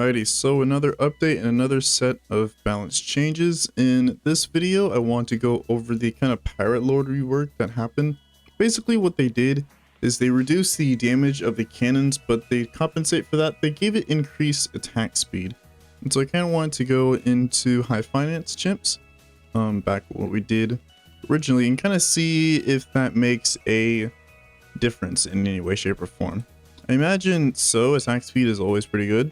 Alrighty, so another update and another set of balance changes. In this video, I want to go over the kind of Pirate Lord rework that happened. Basically what they did is they reduced the damage of the cannons, but they compensate for that. They gave it increased attack speed. And so I kind of wanted to go into high finance chimps, back what we did originally, and kind of see if that makes a difference in any way, shape, or form. I imagine so. Attack speed is always pretty good.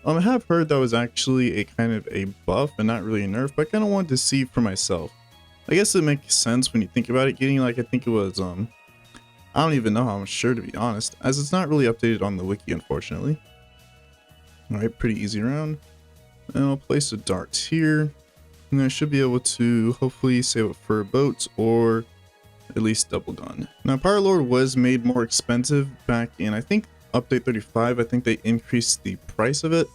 I have heard that was actually a kind of a buff and not really a nerf, but I kind of wanted to see for myself. I guess it makes sense when you think about it, getting like, I think it was, I don't even know how I'm sure, to be honest, as it's not really updated on the wiki, unfortunately. Alright, pretty easy round. And I'll place a dart here, and I should be able to hopefully save it for boats or at least double gun. Now, Pirate Lord was made more expensive back in, I think, update 35. I think they increased the price of it,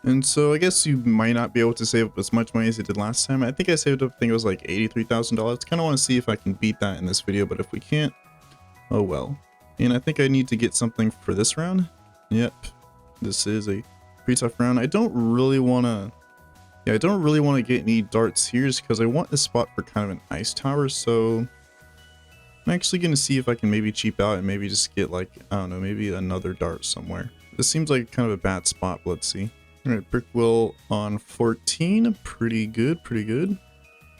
and so I guess you might not be able to save up as much money as you did last time. I think I saved up, I think it was like $83,000. Kind of want to see if I can beat that in this video, but if we can't, oh well. And I think I need to get something for this round. Yep, this is a pretty tough round. I don't really want to get any darts here just because I want this spot for kind of an ice tower. So I'm actually going to see if I can maybe cheap out and maybe just get like, I don't know, maybe another dart somewhere. This seems like kind of a bad spot, but let's see. Alright, brick wall on 14. Pretty good, pretty good. I'm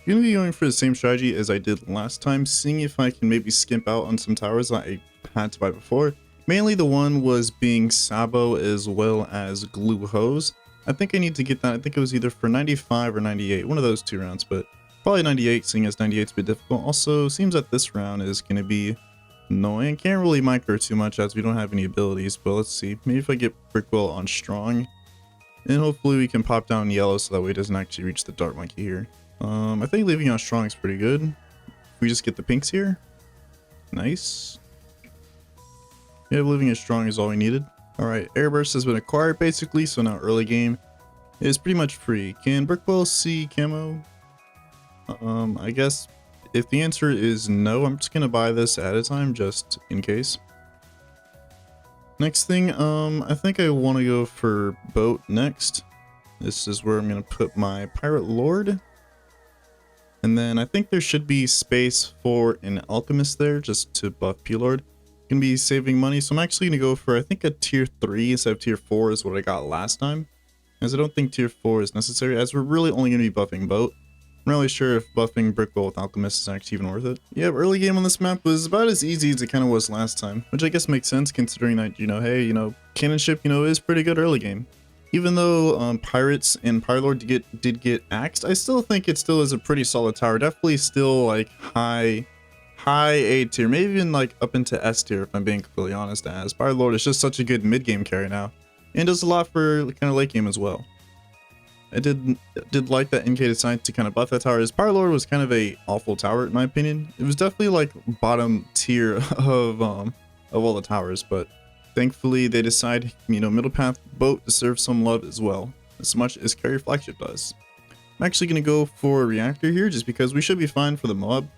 going to be going for the same strategy as I did last time, seeing if I can maybe skimp out on some towers that I had to buy before. Mainly the one was being Sabo as well as glue hose. I think I need to get that. I think it was either for 95 or 98, one of those two rounds, but probably 98, seeing as 98's a bit difficult. Also, seems that this round is going to be annoying. Can't really micro too much as we don't have any abilities, but let's see. Maybe if I get Brickwell on strong, and hopefully we can pop down yellow so that way it doesn't actually reach the dart monkey here. I think leaving on strong is pretty good. If we just get the pinks here. Nice. Yeah, leaving it strong is all we needed. Alright, Airburst has been acquired basically, so now early game is pretty much free. Can Brickwell see camo? I guess if the answer is no, I'm just gonna buy this at a time just in case. Next thing, I think I want to go for boat next. This is where I'm gonna put my Pirate Lord. And then I think there should be space for an Alchemist there just to buff P-Lord. Gonna be saving money, so I'm actually gonna go for, I think, a tier 3 instead of tier 4 is what I got last time, as I don't think tier 4 is necessary, as we're really only gonna be buffing boat. I'm not really sure if buffing Brickwell with Alchemist is actually even worth it. Yeah, early game on this map was about as easy as it kind of was last time, which I guess makes sense considering that, hey, Cannon Ship, is pretty good early game. Even though Pirates and Pirate Lord did get axed, I still think it still is a pretty solid tower. Definitely still like high A tier, maybe even like up into S tier if I'm being completely honest, as Pirate Lord is just such a good mid game carry now, and does a lot for kind of late game as well. I did like that NK decided to kind of buff that tower, as Pirate Lord was kind of a awful tower in my opinion. It was definitely like bottom tier of all the towers, but thankfully they decide, middle path boat deserves some love as well, as much as carry flagship does. I'm actually gonna go for a reactor here just because we should be fine for the mob.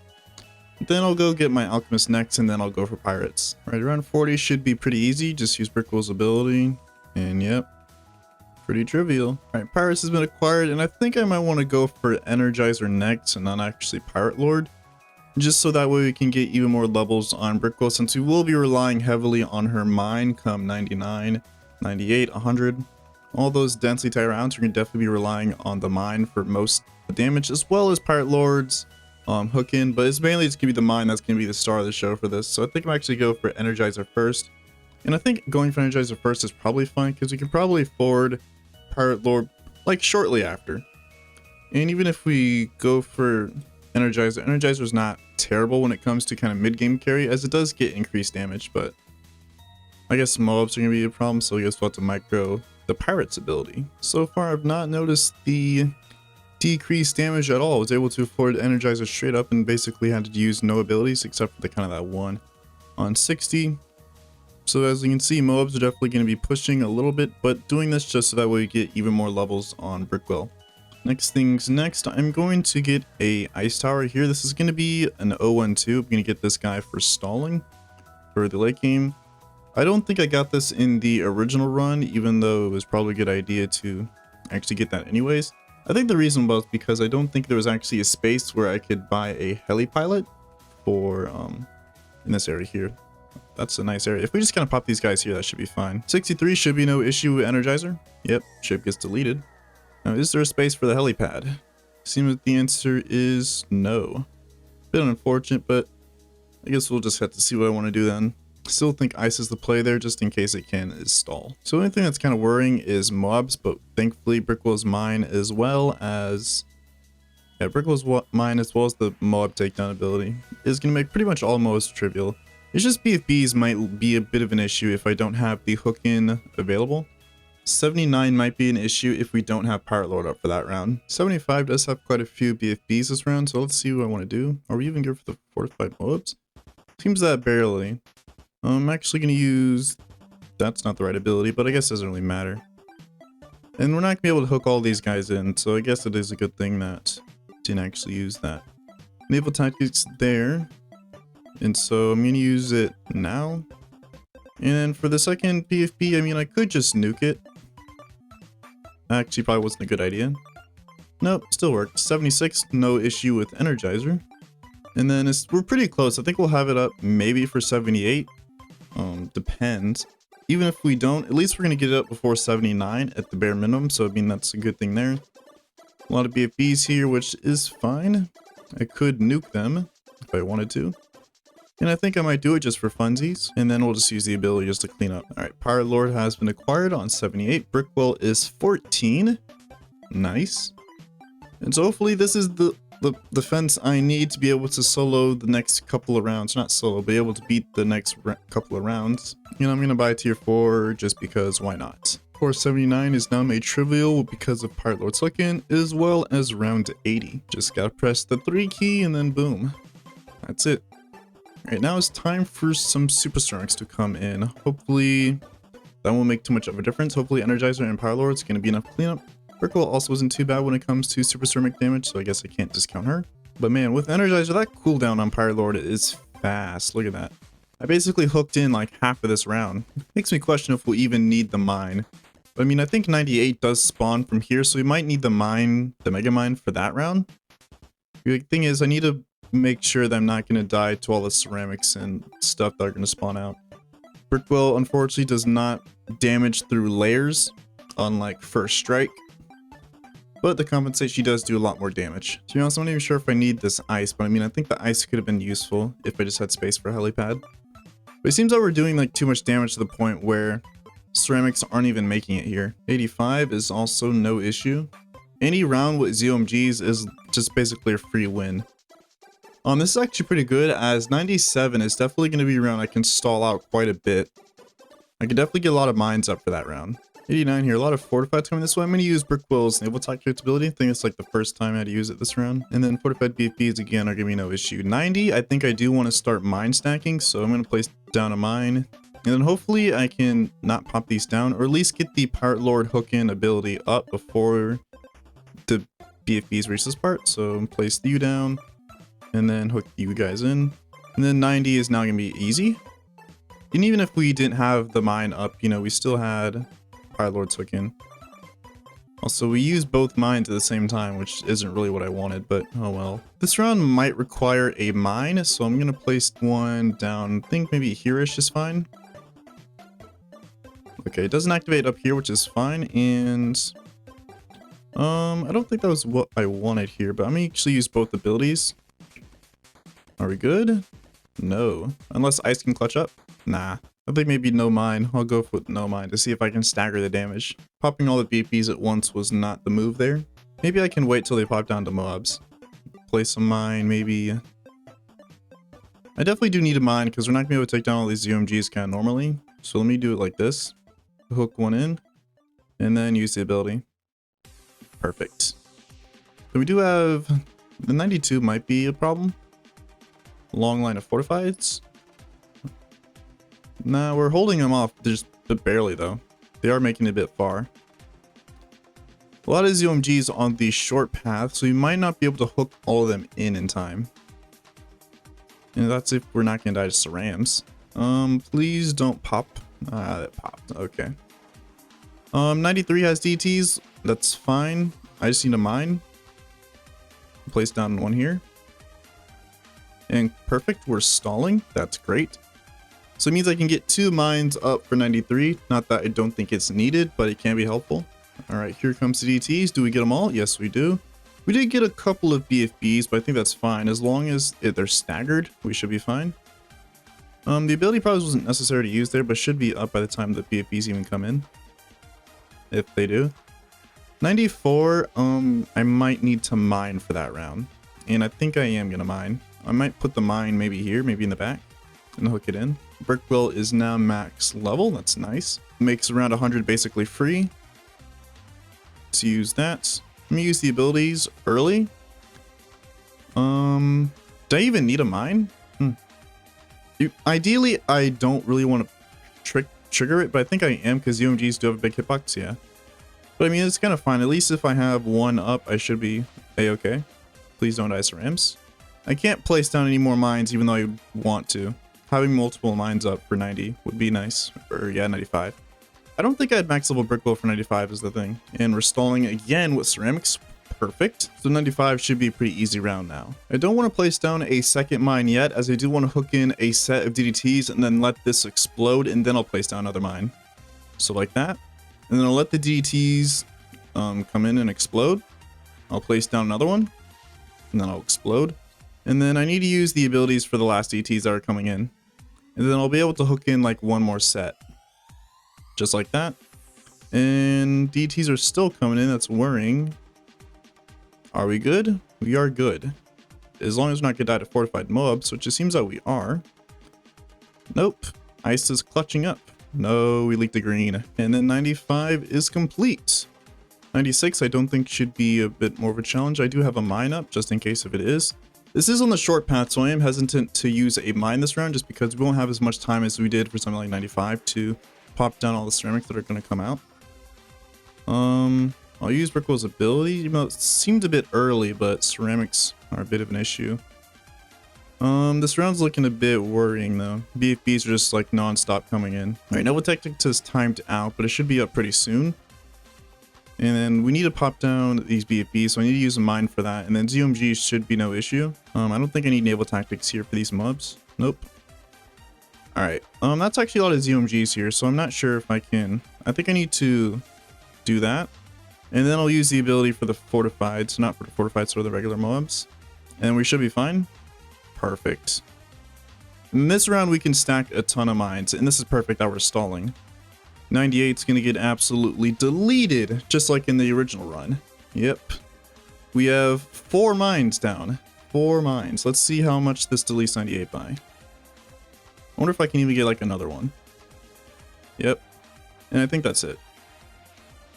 Then I'll go get my Alchemist next, and then I'll go for Pirates. Right around 40 should be pretty easy, just use Brickwell's ability, and yep. Pretty trivial. Alright, Pirates has been acquired, and I think I might want to go for Energizer next and not actually Pirate Lord. Just so that way we can get even more levels on Brickwell, since we will be relying heavily on her mine come 99, 98, 100. All those density type rounds, we're going to definitely be relying on the mine for most damage, as well as Pirate Lord's hook in, but it's mainly going to be the mine that's going to be the star of the show for this. So I think I'm actually go for Energizer first. And I think going for Energizer first is probably fine, because we can probably forward Pirate Lord like shortly after. And even if we go for Energizer's not terrible when it comes to kind of mid-game carry, as it does get increased damage, but I guess mobs are going to be a problem, so I guess we'll have to micro the Pirate's ability. So far I've not noticed the decreased damage at all. I was able to afford Energizer straight up and basically had to use no abilities except for the kind of that one on 60. So as you can see, mobs are definitely going to be pushing a little bit, but doing this just so that way we get even more levels on Brickwell. Next things next, I'm going to get a ice tower here. This is going to be an 012. I'm going to get this guy for stalling for the late game. I don't think I got this in the original run, even though it was probably a good idea to actually get that anyways. I think the reason was because I don't think there was actually a space where I could buy a heli pilot for in this area here. That's a nice area. If we just kind of pop these guys here, that should be fine. 63 should be no issue with Energizer. Yep, ship gets deleted. Now, is there a space for the helipad? Seems that the answer is no. Bit unfortunate, but I guess we'll just have to see what I want to do then. Still think ice is the play there, just in case it can stall. So the only thing that's kind of worrying is mobs, but thankfully Brickwell's mine as well as... Yeah, Brickwell's mine as well as the mob takedown ability is going to make pretty much all mobs trivial. It's just BFBs might be a bit of an issue if I don't have the hook in available. 79 might be an issue if we don't have Pirate Lord up for that round. 75 does have quite a few BFBs this round, so let's see what I want to do. Are we even good for the fortified mobs? Seems that barely. I'm actually going to use... That's not the right ability, but I guess it doesn't really matter. And we're not going to be able to hook all these guys in, so I guess it is a good thing that I didn't actually use that. Naval Tactics there. And so I'm going to use it now. And for the second PFP, I mean, I could just nuke it. Actually, probably wasn't a good idea. Nope, still worked. 76, no issue with Energizer. And then we're pretty close. I think we'll have it up maybe for 78. Depends. Even if we don't, at least we're going to get it up before 79 at the bare minimum. So, I mean, that's a good thing there. A lot of BFBs here, which is fine. I could nuke them if I wanted to. And I think I might do it just for funsies. And then we'll just use the ability just to clean up. Alright, Pirate Lord has been acquired on 78. Brickwell is 14. Nice. And so hopefully this is the defense I need to be able to solo the next couple of rounds. Not solo, be able to beat the next couple of rounds. You know, I'm going to buy tier 4 just because why not? 479 is now made trivial because of Pirate Lord's hook-in, as well as round 80. Just gotta press the 3 key and then boom. That's it. Alright, now it's time for some super strengths to come in. Hopefully that won't make too much of a difference. Hopefully Energizer and Pirate Lord's going to be enough cleanup. Brickwell also isn't too bad when it comes to super ceramic damage, so I guess I can't discount her. But man, with Energizer, that cooldown on Pirate Lord is fast. Look at that. I basically hooked in like half of this round. Makes me question if we'll even need the mine. But I mean, I think 98 does spawn from here, so we might need the mine, the mega mine for that round. The thing is, I need to make sure that I'm not going to die to all the ceramics and stuff that are going to spawn out. Brickwell, unfortunately, does not damage through layers, unlike First Strike. But the compensate, she does do a lot more damage. To be honest, I'm not even sure if I need this ice, but I mean, I think the ice could have been useful if I just had space for a helipad. But it seems like we're doing like too much damage to the point where ceramics aren't even making it here. 85 is also no issue. Any round with ZOMGs is just basically a free win. This is actually pretty good, as 97 is definitely going to be a round I can stall out quite a bit. I could definitely get a lot of mines up for that round. 89 here, a lot of fortifieds coming this way. I'm going to use Brickwell's Naval Tactics ability. I think it's like the first time I had to use it this round. And then fortified BFBs again are giving me no issue. 90, I think I do want to start mine stacking, so I'm going to place down a mine. And then hopefully I can not pop these down, or at least get the Pirate Lord hook-in ability up before the BFBs reach this part. So place you down, and then hook you guys in. And then 90 is now going to be easy. And even if we didn't have the mine up, you know, we still had Pirate Lord's hook in. Also, we used both mines at the same time, which isn't really what I wanted, but oh well. This round might require a mine, so I'm going to place one down. I think maybe here-ish is fine. Okay, it doesn't activate up here, which is fine, and I don't think that was what I wanted here, but I'm going to actually use both abilities. Are we good? No. Unless ice can clutch up? Nah. I think maybe no mine. I'll go with no mine to see if I can stagger the damage. Popping all the BPs at once was not the move there. Maybe I can wait till they pop down to mobs. Place a mine, maybe. I definitely do need a mine because we're not going to be able to take down all these UMGs kind of normally. So let me do it like this. Hook one in, and then use the ability. Perfect. So we do have... The 92 might be a problem. Long line of fortifieds. Nah, we're holding them off just barely though. They are making it a bit far. A lot of ZOMGs on the short path, so we might not be able to hook all of them in time. And that's if we're not going to die to cerams. Please don't pop. Ah, that popped. Okay. 93 has DTs. That's fine. I just need a mine. Place down one here. And perfect. We're stalling. That's great. So it means I can get 2 mines up for 93. Not that I don't think it's needed, but it can be helpful. All right, here comes the DTs. Do we get them all? Yes, we do. We did get a couple of BFBs, but I think that's fine. As long as they're staggered, we should be fine. The ability probably wasn't necessary to use there, but should be up by the time the BFBs even come in. If they do. 94, I might need to mine for that round. And I think I am gonna mine. I might put the mine maybe here, maybe in the back, and hook it in. Brickwell is now max level. That's nice. Makes around 100 basically free. Let's use that. Let me use the abilities early. Do I even need a mine? Ideally, I don't really want to trigger it, but I think I am because UMGs do have a big hitbox, yeah. But I mean, it's kind of fine. At least if I have one up, I should be a-okay. Please don't die, Rams. I can't place down any more mines, even though I want to. Having multiple mines up for 90 would be nice. Or yeah, 95. I don't think I had max level Brickwell for 95 is the thing. And we're stalling again with ceramics. Perfect. So 95 should be a pretty easy round now. I don't want to place down a second mine yet, as I do want to hook in a set of DDTs and then let this explode, and then I'll place down another mine. So like that. And then I'll let the DDTs come in and explode. I'll place down another one, and then I'll explode. And then I need to use the abilities for the last DDTs that are coming in. And then I'll be able to hook in like one more set. Just like that. And DDTs are still coming in, that's worrying. Are we good? We are good. As long as we're not gonna die to fortified mobs, which it seems that we are. Nope. Ice is clutching up. No, we leaked the green. And then 95 is complete. 96 I don't think should be a bit more of a challenge. I do have a mine up, just in case if it is. This is on the short path, so I am hesitant to use a mine this round, just because we won't have as much time as we did for something like 95 to pop down all the ceramics that are going to come out. I'll use Brickwell's ability, even though it seemed a bit early, but ceramics are a bit of an issue. This round's looking a bit worrying though. BFBs are just like non-stop coming in. Alright, Nova Tactics is timed out, but it should be up pretty soon. And then we need to pop down these BFBs, so I need to use a mine for that. And then ZOMG should be no issue. I don't think I need Naval Tactics here for these mobs. Nope. Alright, that's actually a lot of ZOMGs here, so I'm not sure if I can. I think I need to do that. And then I'll use the ability for the fortified, so not for the fortified, so the regular mobs. And we should be fine. Perfect. In this round, we can stack a ton of mines, and this is perfect that we're stalling. 98's gonna get absolutely deleted, just like in the original run. Yep. We have 4 mines down. 4 mines. Let's see how much this deletes 98 by. I wonder if I can even get like another one. Yep. And I think that's it.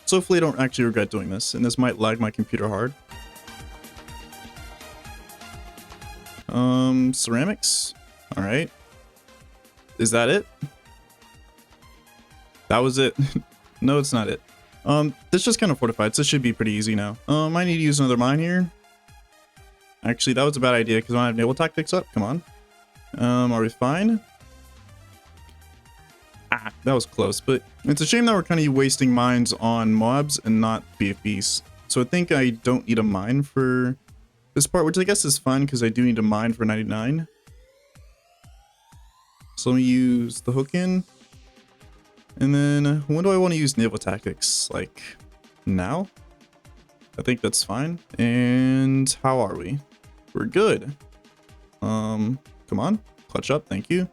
So hopefully I don't actually regret doing this, and this might lag my computer hard. Ceramics. All right. Is that it? That was it. No, it's not it. This just kind of fortified, so it should be pretty easy now. I need to use another mine here. Actually, that was a bad idea because I don't have Naval Tactics up. Come on. Are we fine? Ah, that was close, but it's a shame that we're kind of wasting mines on mobs and not BFBs. So I think I don't need a mine for this part, which I guess is fine because I do need a mine for 99. So let me use the hook in. And then when do I want to use Naval Tactics? Like now? I think that's fine. And how are we? We're good. Come on, clutch up, thank you.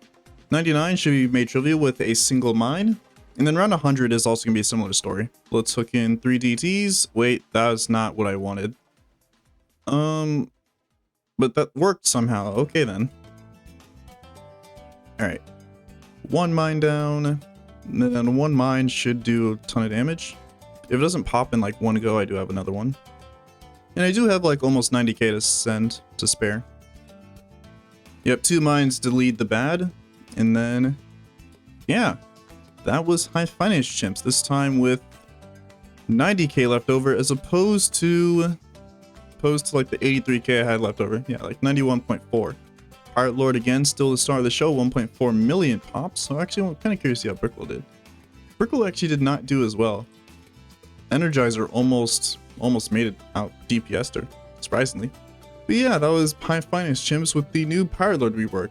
99 should be made trivial with a single mine. And then round 100 is also going to be a similar story. Let's hook in 3 DTs. Wait, that's not what I wanted. But that worked somehow. Okay then. Alright. 1 mine down. And then 1 mine should do a ton of damage. If it doesn't pop in like one go, I do have another one. And I do have like almost 90k to send to spare. Yep, 2 mines delete the bad. And then, yeah, that was high finance chimps, this time with 90k left over as opposed to like the 83k I had left over. Yeah, like 91.4. Pirate Lord again, still the star of the show, 1.4 million pops. So actually, I'm kind of curious to see how Brickle did. Brickle actually did not do as well. Energizer almost made it out DPS'd her, surprisingly. But yeah, that was High Finest Chimps with the new Pirate Lord rework.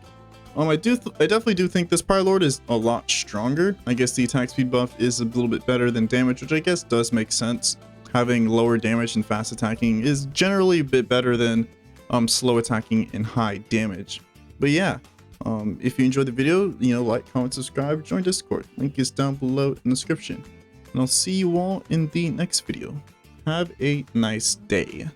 I definitely do think this Pirate Lord is a lot stronger. I guess the attack speed buff is a little bit better than damage, which I guess does make sense. Having lower damage and fast attacking is generally a bit better than slow attacking and high damage. But yeah, if you enjoyed the video, like, comment, subscribe, join Discord. Link is down below in the description. And I'll see you all in the next video. Have a nice day.